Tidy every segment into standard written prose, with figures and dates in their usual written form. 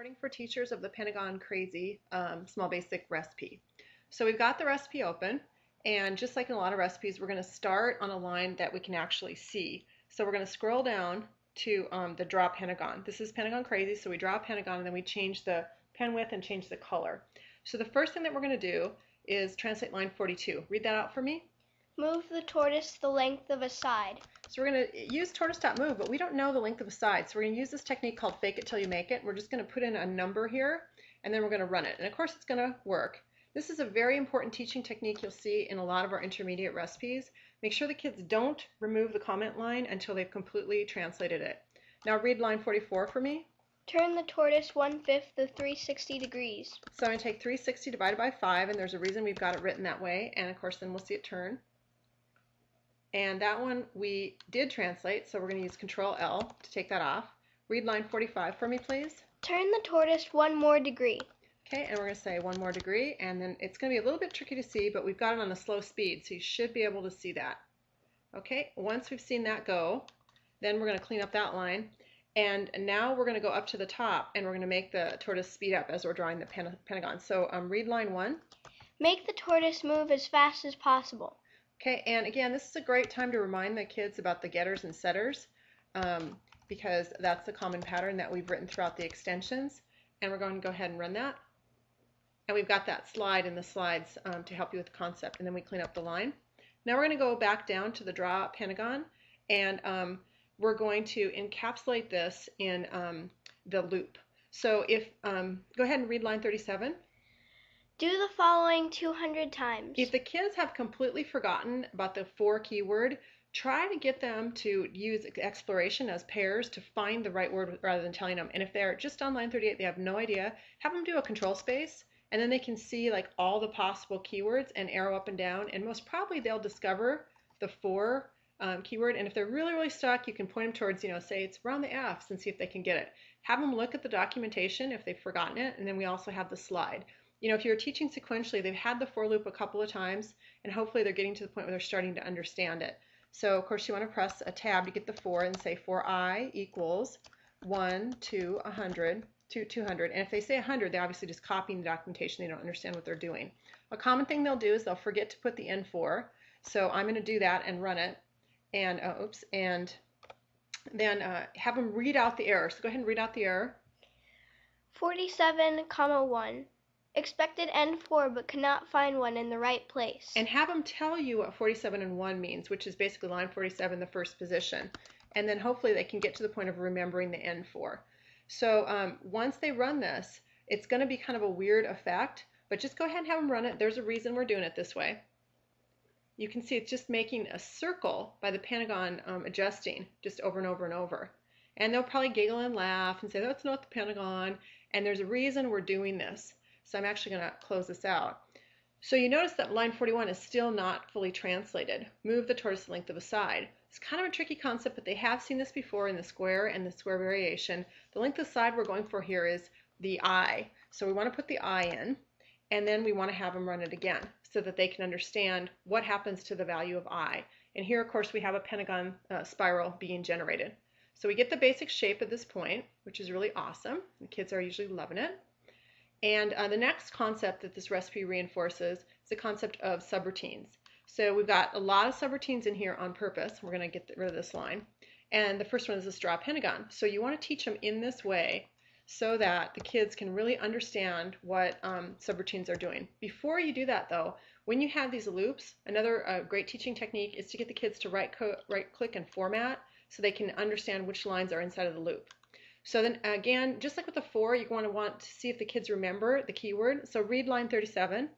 recording for teachers of the PentagonCrazy SmallBasic recipe. So we've got the recipe open, and just like in a lot of recipes, we're going to start on a line that we can actually see. So we're going to scroll down to the Draw Pentagon. This is PentagonCrazy, so we draw a pentagon and then we change the pen width and change the color. So the first thing that we're going to do is translate line 42. Read that out for me. Move the tortoise the length of a side. So we're going to use tortoise.move, but we don't know the length of a side. So we're going to use this technique called fake it till you make it. We're just going to put in a number here, and then we're going to run it. And of course it's going to work. This is a very important teaching technique you'll see in a lot of our intermediate recipes. Make sure the kids don't remove the comment line until they've completely translated it. Now read line 44 for me. Turn the tortoise 1/5 the 360 degrees. So I'm going to take 360 divided by 5, and there's a reason we've got it written that way. And of course then we'll see it turn. And that one we did translate, so we're going to use Control L to take that off. Read line 45 for me, please. Turn the tortoise 1 more degree. Okay, and we're going to say 1 more degree, and then it's going to be a little bit tricky to see, but we've got it on a slow speed, so you should be able to see that. Okay, once we've seen that go, then we're going to clean up that line, and now we're going to go up to the top, and we're going to make the tortoise speed up as we're drawing the pentagon. So read line 1. Make the tortoise move as fast as possible. Okay, and again, this is a great time to remind the kids about the getters and setters because that's the common pattern that we've written throughout the extensions. And we're going to go ahead and run that. And we've got that slide in the slides to help you with the concept. And then we clean up the line. Now we're going to go back down to the Draw Pentagon, and we're going to encapsulate this in the loop. So if go ahead and read line 37. Do the following 200 times. If the kids have completely forgotten about the for keyword, try to get them to use exploration as pairs to find the right word rather than telling them. And if they're just on line 38, they have no idea, have them do a control space, and then they can see like all the possible keywords and arrow up and down, and most probably they'll discover the for keyword. And if they're really stuck, you can point them towards, say it's around the F's and see if they can get it. Have them look at the documentation if they've forgotten it, and then we also have the slide. If you're teaching sequentially, they've had the for loop a couple of times, and hopefully they're getting to the point where they're starting to understand it. So, of course, you want to press a tab to get the for and say for I equals 1 to 100 to 200. And if they say 100, they're obviously just copying the documentation. They don't understand what they're doing. A common thing they'll do is they'll forget to put the N for. So I'm going to do that and run it. And, and then have them read out the error. So go ahead and read out the error. 47,1. Expected N4 but cannot find one in the right place. And have them tell you what 47 and 1 means, which is basically line 47, the first position. And then hopefully they can get to the point of remembering the N4. So once they run this, it's going to be kind of a weird effect, but just go ahead and have them run it. There's a reason we're doing it this way. You can see it's just making a circle by the Pentagon adjusting just over and over and over. And they'll probably giggle and laugh and say, that's not the Pentagon. And there's a reason we're doing this. So I'm actually going to close this out. So you notice that line 41 is still not fully translated. Move the tortoise the length of a side. It's kind of a tricky concept, but they have seen this before in the square and the square variation. The length of side we're going for here is the I. So we want to put the I in, and then we want to have them run it again so that they can understand what happens to the value of I. And here, of course, we have a pentagon spiral being generated. So we get the basic shape at this point, which is really awesome. The kids are usually loving it. And the next concept that this recipe reinforces is the concept of subroutines. So we've got a lot of subroutines in here on purpose. We're going to get rid of this line. And the first one is this draw pentagon. So you want to teach them in this way so that the kids can really understand what subroutines are doing. Before you do that, though, when you have these loops, another great teaching technique is to get the kids to right-click and format so they can understand which lines are inside of the loop. So then again, just like with the for, you want to see if the kids remember the keyword. So read line 35,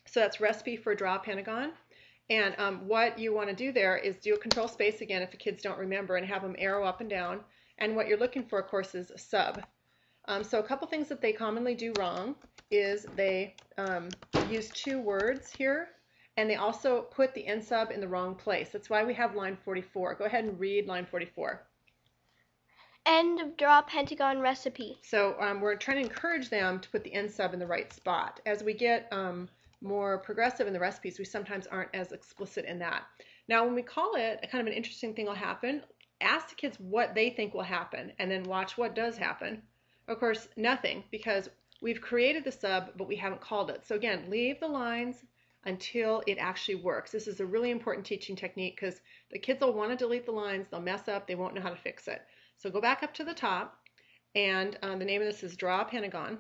So that's recipe for draw pentagon. And what you want to do there is do a control space again if the kids don't remember and have them arrow up and down. And what you're looking for, of course, is sub. So a couple things that they commonly do wrong is they use 2 words here, and they also put the N sub in the wrong place. That's why we have line 44. Go ahead and read line 44. End of draw pentagon recipe. So we're trying to encourage them to put the N sub in the right spot. As we get more progressive in the recipes, we sometimes aren't as explicit in that. Now when we call it, a kind of an interesting thing will happen. ask the kids what they think will happen and then watch what does happen. Of course, nothing, because we've created the sub, but we haven't called it. So again, leave the lines until it actually works. This is a really important teaching technique because the kids will want to delete the lines, they'll mess up, they won't know how to fix it. So go back up to the top, and the name of this is Draw a Pentagon,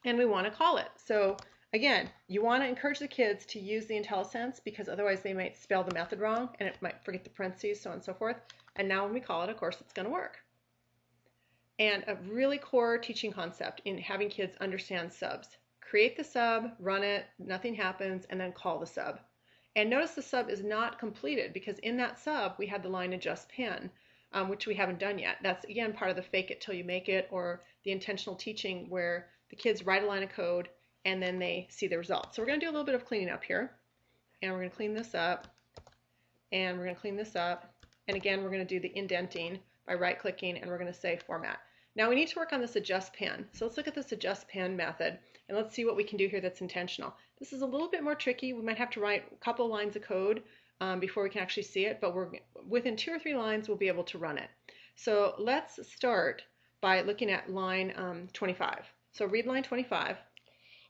and we want to call it. So again, you want to encourage the kids to use the IntelliSense because otherwise they might spell the method wrong and it might forget the parentheses, so on and so forth. And now when we call it, of course, it's going to work. And a really core teaching concept in having kids understand subs. Create the sub, run it, nothing happens, and then call the sub. And notice the sub is not completed because in that sub we had the line adjust pen, which we haven't done yet. That's again part of the fake it till you make it, or the intentional teaching where the kids write a line of code and then they see the results. So we're going to do a little bit of cleaning up here. And we're going to clean this up. And we're going to clean this up. And again, we're going to do the indenting by right-clicking, and we're going to say Format. Now we need to work on this adjust pen. So let's look at this adjust pen method, and let's see what we can do here that's intentional. This is a little bit more tricky. We might have to write a couple of lines of code before we can actually see it, but within 2 or 3 lines we'll be able to run it. So let's start by looking at line 25. So read line 25.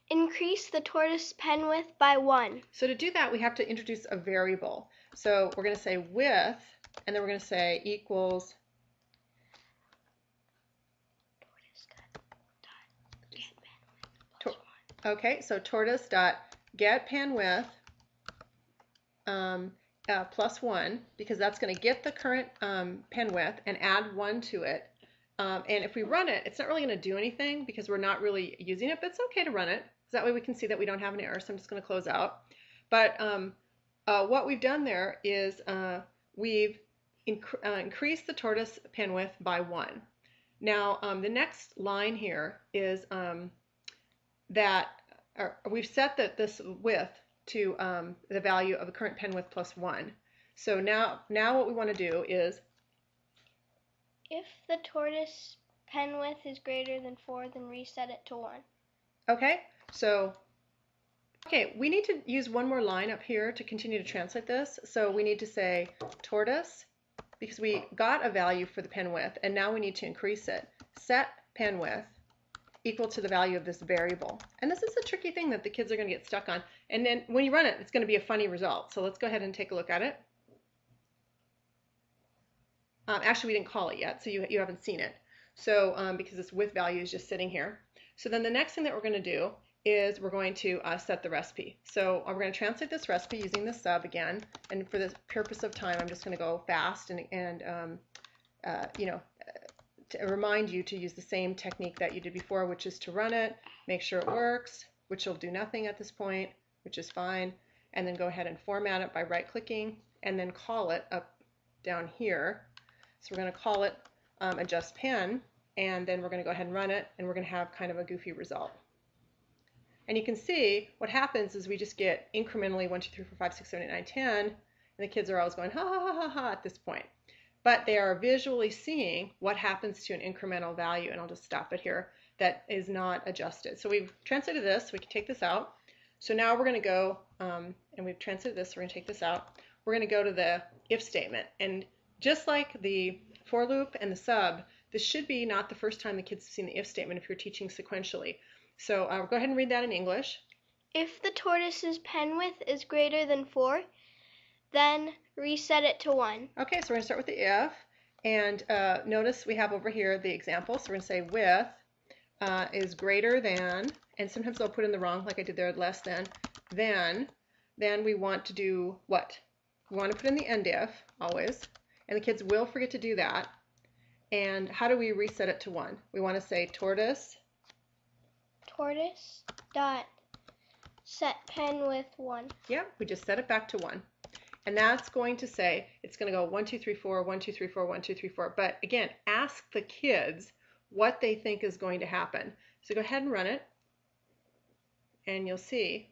Increase the tortoise pen width by 1. So to do that, we have to introduce a variable. So we're going to say width, and then we're going to say equals okay, so tortoise dot get pen width plus 1, because that's going to get the current pen width and add 1 to it. And if we run it, it's not really going to do anything because we're not really using it, but it's okay to run it. So that way we can see that we don't have an error. So I'm just going to close out. But what we've done there is we've increased the tortoise pen width by 1. Now the next line here is we've set this width to the value of the current pen width plus 1. So now what we want to do is, if the tortoise pen width is greater than 4, then reset it to 1. Okay, so we need to use one more line up here to continue to translate this. So we need to say tortoise, because we got a value for the pen width, and now we need to increase it. Set pen width equal to the value of this variable. And this is a tricky thing that the kids are going to get stuck on. And then when you run it, it's going to be a funny result. So let's go ahead and take a look at it. Actually, we didn't call it yet, so you haven't seen it. So because this width value is just sitting here. So then the next thing that we're going to do is we're going to set the recipe. So we're going to translate this recipe using the sub again. And for the purpose of time, I'm just going to go fast and to remind you to use the same technique that you did before, which is to run it, make sure it works, which will do nothing at this point, which is fine, and then go ahead and format it by right-clicking, and then call it up down here. So we're going to call it adjust pen, and then we're going to go ahead and run it, and we're going to have kind of a goofy result. And you can see what happens is we just get incrementally 1, 2, 3, 4, 5, 6, 7, 8, 9, 10, and the kids are always going ha ha ha ha ha at this point. But they are visually seeing what happens to an incremental value, and I'll just stop it here, that is not adjusted. So we've translated this, we can take this out. So now we're going to go, and we've translated this, so we're going to take this out. We're going to go to the if statement, and just like the for loop and the sub, this should be not the first time the kids have seen the if statement if you're teaching sequentially. So go ahead and read that in English. If the tortoise's pen width is greater than 4, then reset it to 1. Okay, so we're going to start with the if, and notice we have over here the example. So we're going to say width is greater than, and sometimes they'll put in the wrong, like I did there, less than, then we want to do what? We want to put in the end if, always, and the kids will forget to do that. And how do we reset it to 1? We want to say tortoise dot set pen width 1. Yeah, we just set it back to 1. And that's going to say, it's going to go 1, 2, 3, 4, 1, 2, 3, 4, 1, 2, 3, 4. But again, ask the kids what they think is going to happen. So go ahead and run it, and you'll see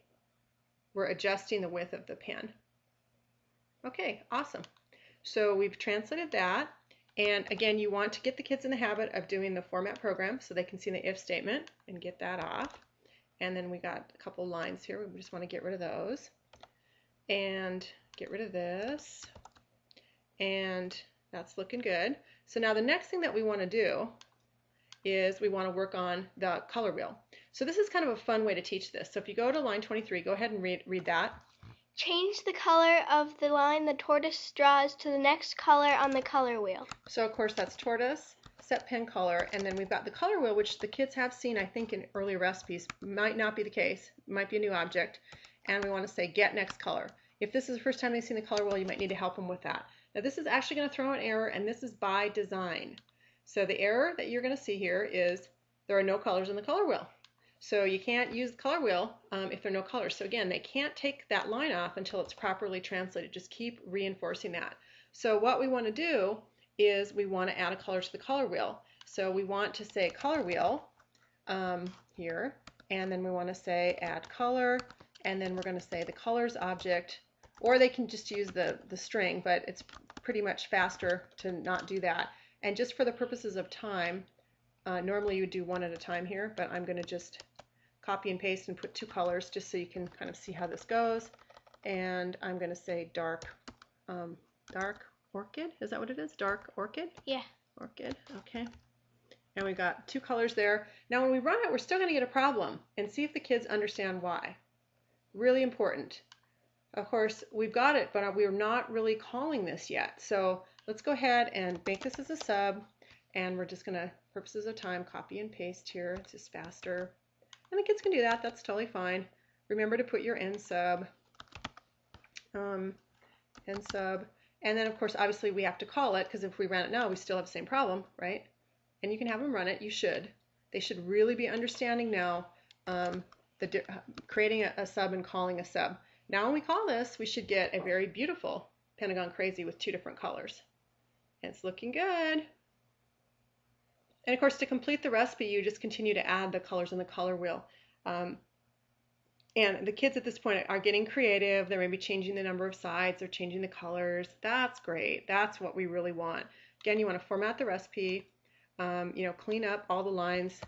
we're adjusting the width of the pen. Okay, awesome. So we've translated that. And again, you want to get the kids in the habit of doing the format program so they can see the if statement and get that off. And then we got a couple lines here. We just want to get rid of those. And get rid of this. And That's looking good. So now the next thing that we want to do is we want to work on the color wheel. So this is kind of a fun way to teach this. So if you go to line 23, go ahead and read that. Change the color of the line the tortoise draws to the next color on the color wheel. So of course that's tortoise, set pen color, and then we've got the color wheel, which the kids have seen, I think, in earlier recipes. Might not be the case, might be a new object, and we want to say get next color. If this is the first time they've seen the color wheel, you might need to help them with that. Now this is actually going to throw an error, and this is by design. So the error that you're going to see here is there are no colors in the color wheel. So you can't use the color wheel if there are no colors. So again, they can't take that line off until it's properly translated. Just keep reinforcing that. So what we want to do is we want to add a color to the color wheel. So we want to say color wheel here, and then we want to say add color, and then we're going to say the colors object, or they can just use the string, but it's pretty much faster to not do that. And just for the purposes of time, normally you would do one at a time here, but I'm going to just copy and paste and put two colors just so you can kind of see how this goes. And I'm going to say dark orchid. Is that what it is? Dark orchid? Yeah. Orchid. Okay. And we got two colors there. Now when we run it, we're still going to get a problem, and see if the kids understand why. Really important. Of course, we've got it, but we're not really calling this yet. So let's go ahead and make this as a sub, and we're just going to, purposes of time, copy and paste here. It's just faster. And the kids can do that. That's totally fine. Remember to put your end sub. And then, of course, obviously we have to call it, because if we ran it now, we still have the same problem, right? And you can have them run it. You should. They should really be understanding now creating a sub and calling a sub. Now when we call this, we should get a very beautiful PentagonCrazy with two different colors. And it's looking good. And of course, to complete the recipe, you just continue to add the colors in the color wheel. And the kids at this point are getting creative. They're maybe changing the number of sides or changing the colors. That's great. That's what we really want. Again, you want to format the recipe, clean up all the lines,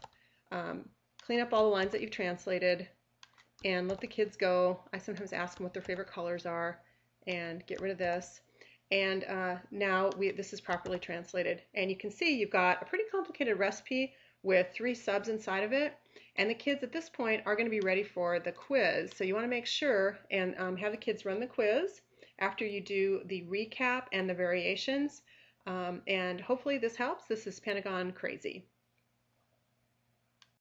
that you've translated, and let the kids go. I sometimes ask them what their favorite colors are, and get rid of this. And now this is properly translated. And you can see you've got a pretty complicated recipe with 3 subs inside of it. And the kids at this point are going to be ready for the quiz. So you want to make sure and have the kids run the quiz after you do the recap and the variations. And hopefully this helps. This is PentagonCrazy.